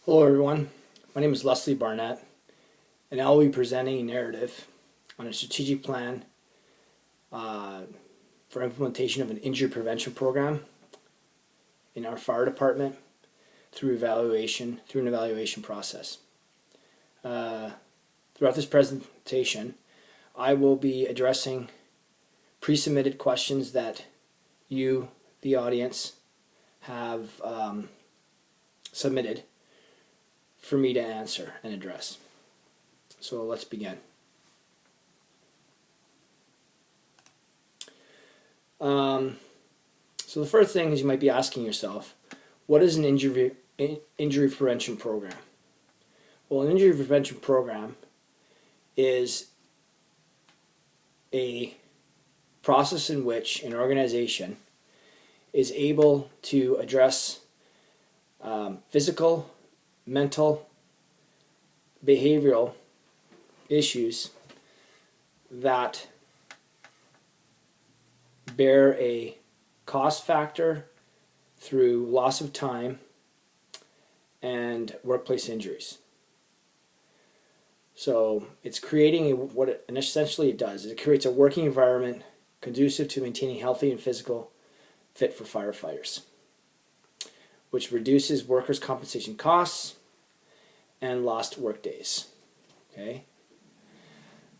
Hello everyone, my name is Leslie Barnett and I will be presenting a narrative on a strategic plan for implementation of an injury prevention program in our fire department through an evaluation process. Throughout this presentation, I will be addressing pre-submitted questions that you, the audience, have submitted for me to answer and address. So let's begin. So the first thing is you might be asking yourself, what is an injury prevention program? Well, an injury prevention program is a process in which an organization is able to address physical, mental, behavioral issues that bear a cost factor through loss of time and workplace injuries. So it's creating essentially it does is it creates a working environment conducive to maintaining healthy and physical fit for firefighters, which reduces workers' compensation costs and lost work days. Okay?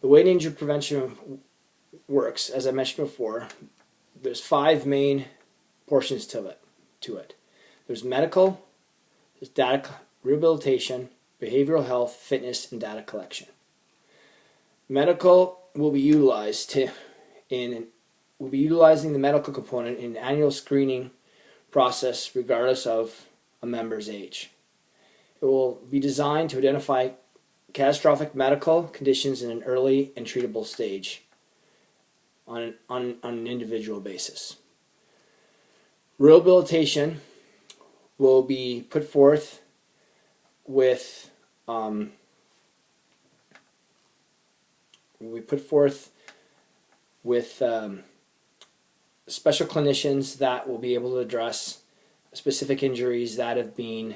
The way injury prevention works, as I mentioned before, there's 5 main portions to it. There's medical, there's data rehabilitation, behavioral health, fitness, and data collection. Medical will be utilizing the medical component in an annual screening process regardless of a member's age. It will be designed to identify catastrophic medical conditions in an early and treatable stage on an individual basis. Rehabilitation will be put forth with special clinicians that will be able to address specific injuries that have been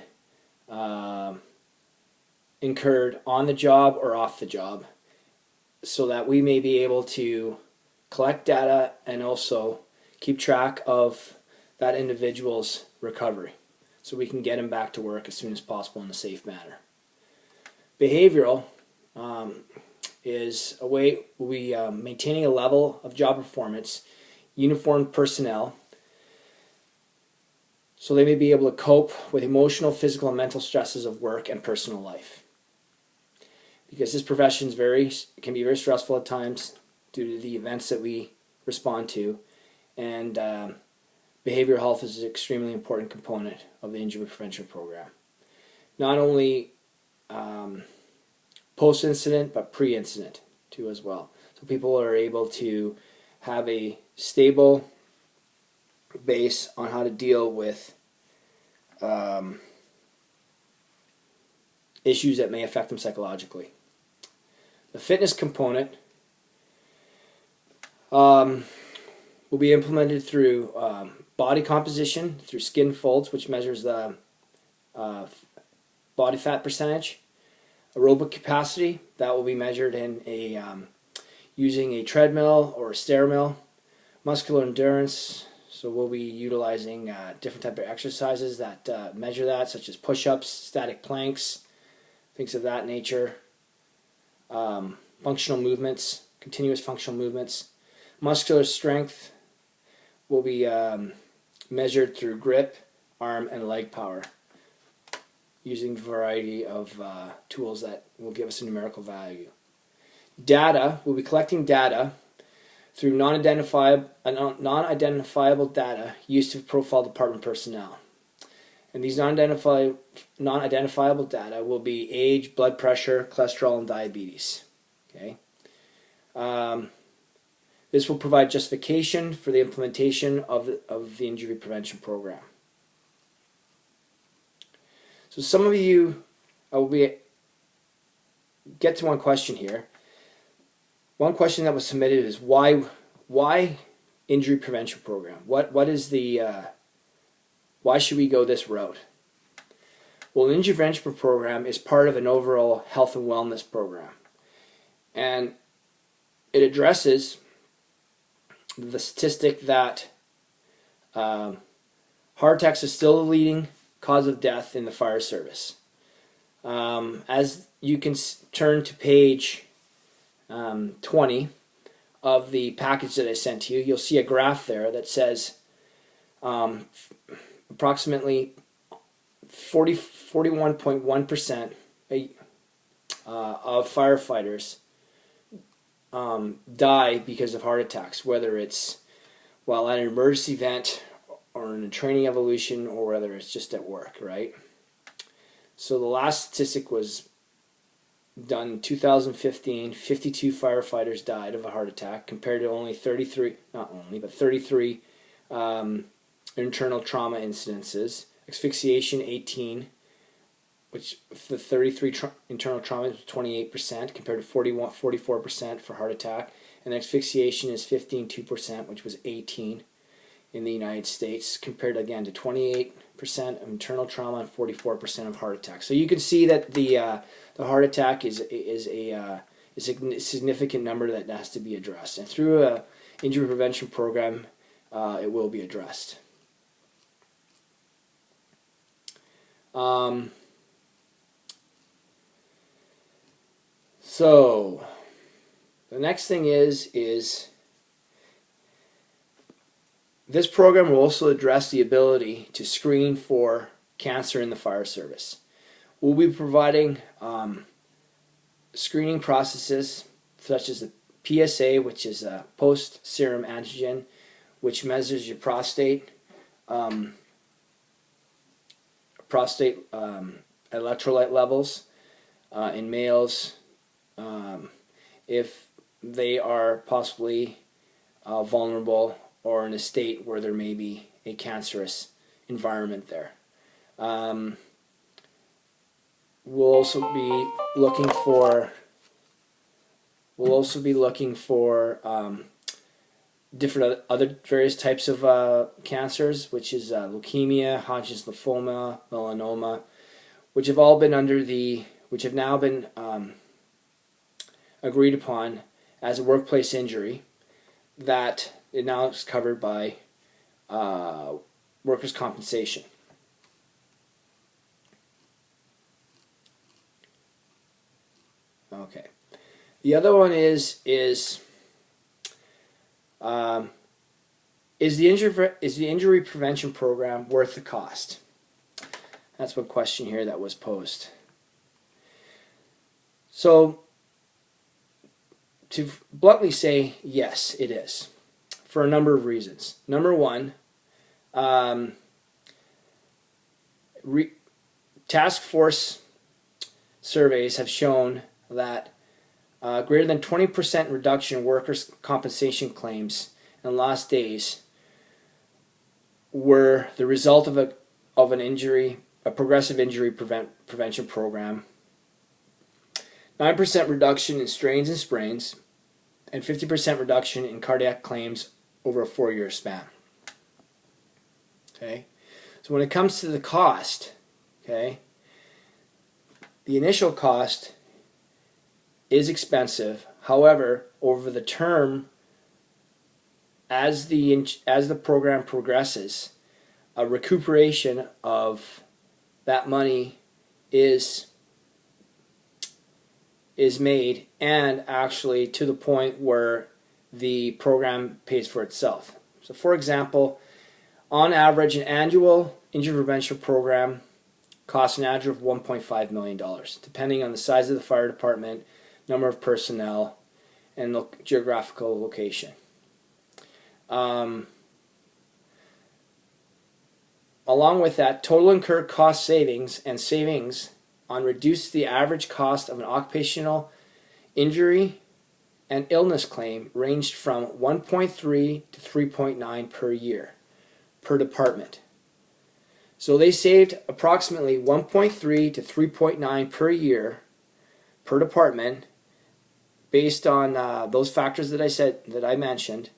incurred on the job or off the job, so that we may be able to collect data and also keep track of that individual's recovery so we can get him back to work as soon as possible in a safe manner. Behavioral is a way we maintaining a level of job performance, uniformed personnel, so they may be able to cope with emotional, physical, and mental stresses of work and personal life. Because this profession can be very stressful at times due to the events that we respond to, and behavioral health is an extremely important component of the injury prevention program. Not only post-incident, but pre-incident too as well. So people are able to have a stable base on how to deal with issues that may affect them psychologically. The fitness component will be implemented through body composition, through skin folds, which measures the body fat percentage. Aerobic capacity, that will be measured in using a treadmill or a stair mill. Muscular endurance, so we'll be utilizing different type of exercises that measure that, such as push-ups, static planks, things of that nature. Functional movements, continuous functional movements. Muscular strength will be measured through grip, arm, and leg power, using a variety of tools that will give us a numerical value. Data, we'll be collecting data through non-identifiable data used to profile department personnel. And these non-identifiable data will be age, blood pressure, cholesterol, and diabetes. Okay. This will provide justification for the implementation of the injury prevention program. So some of you, get to one question here. One question that was submitted is why injury prevention program? What is the why should we go this route? Well, an injury prevention program is part of an overall health and wellness program. And it addresses the statistic that heart attacks is still the leading cause of death in the fire service. As you can turn to page 20 of the package that I sent to you, you'll see a graph there that says approximately 41.1% of firefighters die because of heart attacks, whether it's while at an emergency event or in a training evolution or whether it's just at work, right? So the last statistic was done in 2015. 52 firefighters died of a heart attack compared to only 33, not only, but 33 internal trauma incidences. Asphyxiation 18, which the 33 internal trauma is 28% compared to 44% for heart attack. And asphyxiation is 15.2%, which was 18 in the United States, compared again to 28% of internal trauma and 44% of heart attack. So you can see that the heart attack is a significant number that has to be addressed, and through a injury prevention program, it will be addressed. So the next thing is this program will also address the ability to screen for cancer in the fire service. We'll be providing screening processes such as the PSA, which is a post-serum antigen, which measures your prostate electrolyte levels in males if they are possibly vulnerable or in a state where there may be a cancerous environment there. We'll also be looking for different other various types of cancers, which is leukemia, Hodgkin's lymphoma, melanoma, which have now been agreed upon as a workplace injury that it now is covered by workers' compensation. Okay. The other one is the injury prevention program worth the cost? That's one question here that was posed. So, to bluntly say, yes, it is, for a number of reasons. Number one, task force surveys have shown that greater than 20% reduction in workers' compensation claims in lost days were the result of a progressive injury prevention program. 9% reduction in strains and sprains, and 50% reduction in cardiac claims over a 4-year span. Okay, so when it comes to the cost, okay, the initial cost is expensive. However, over the term, as the program progresses, a recuperation of that money is made, and actually to the point where the program pays for itself. So, for example, on average, an annual injury prevention program costs an average of $1.5 million, depending on the size of the fire department, number of personnel, and geographical location. Along with that, total incurred cost savings and savings on reduced the average cost of an occupational injury and illness claim ranged from 1.3 to 3.9 per year per department. So they saved approximately 1.3 to 3.9 per year per department based on those factors that I mentioned.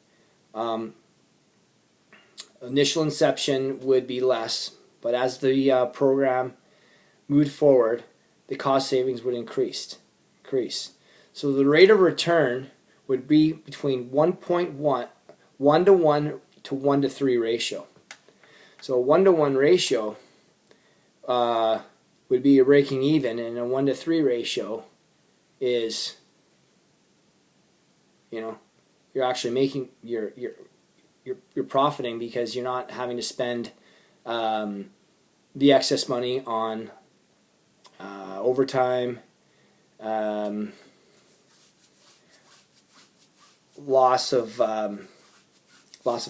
Initial inception would be less, but as the program moved forward, the cost savings would increase. So the rate of return would be between 1.1 1 to 1 to 3 ratio. So a 1 to 1 ratio would be you're breaking even, and a 1 to 3 ratio is, you're actually making you're profiting, because you're not having to spend the excess money on overtime, loss of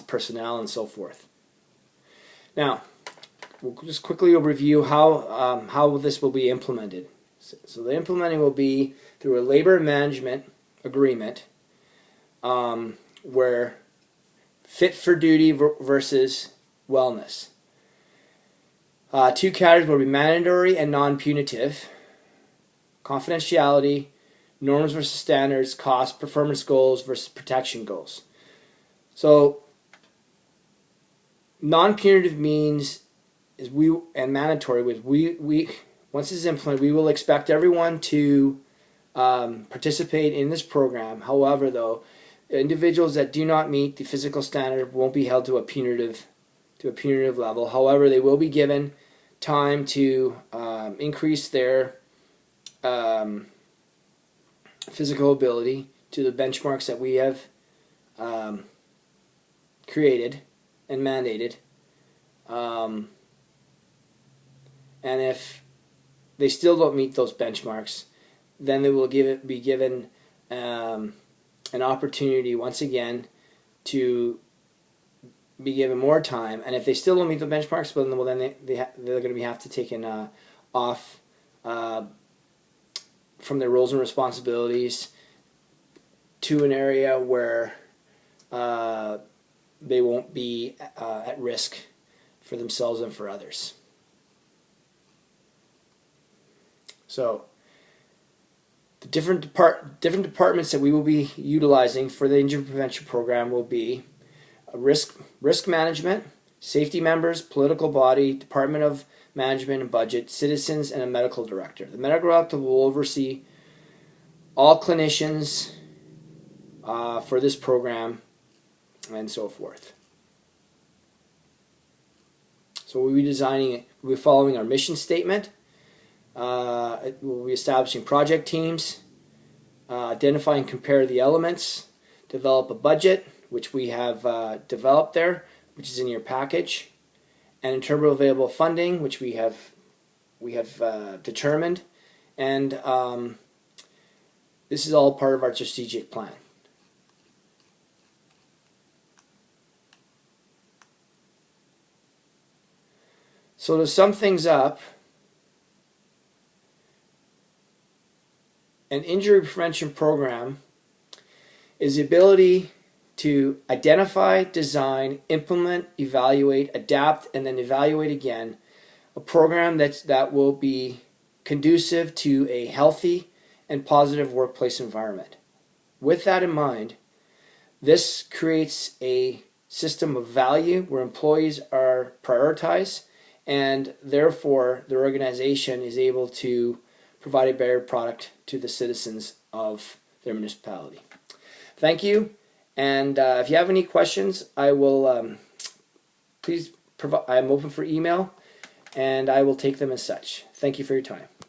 personnel, and so forth. Now, we'll just quickly review how this will be implemented. So the implementing will be through a labor management agreement, where fit for duty versus wellness. Two categories will be mandatory and non-punitive. Confidentiality, norms versus standards, cost, performance goals versus protection goals. So non-punitive means and mandatory with we once this is implemented, we will expect everyone to participate in this program. However, though, individuals that do not meet the physical standard won't be held to a punitive level. However, they will be given time to increase their physical ability to the benchmarks that we have created and mandated. And if they still don't meet those benchmarks, then they will be given an opportunity once again to be given more time. And if they still don't meet the benchmarks, then they're going to have to taken off from their roles and responsibilities to an area where they won't be at risk for themselves and for others. So the different departments that we will be utilizing for the injury prevention program will be risk management, safety members, political body, Department of Management and Budget, citizens, and a medical director. The medical director will oversee all clinicians for this program and so forth. So we'll be following our mission statement. We'll be establishing project teams, identify and compare the elements, develop a budget, which we have developed there, which is in your package, and internal available funding, which we have determined, and this is all part of our strategic plan. So to sum things up, an injury prevention program is the ability to identify, design, implement, evaluate, adapt, and then evaluate again a program that will be conducive to a healthy and positive workplace environment. With that in mind, this creates a system of value where employees are prioritized, and therefore the organization is able to provide a better product to the citizens of their municipality. Thank you, and if you have any questions, I will please provide. I'm open for email, and I will take them as such. Thank you for your time.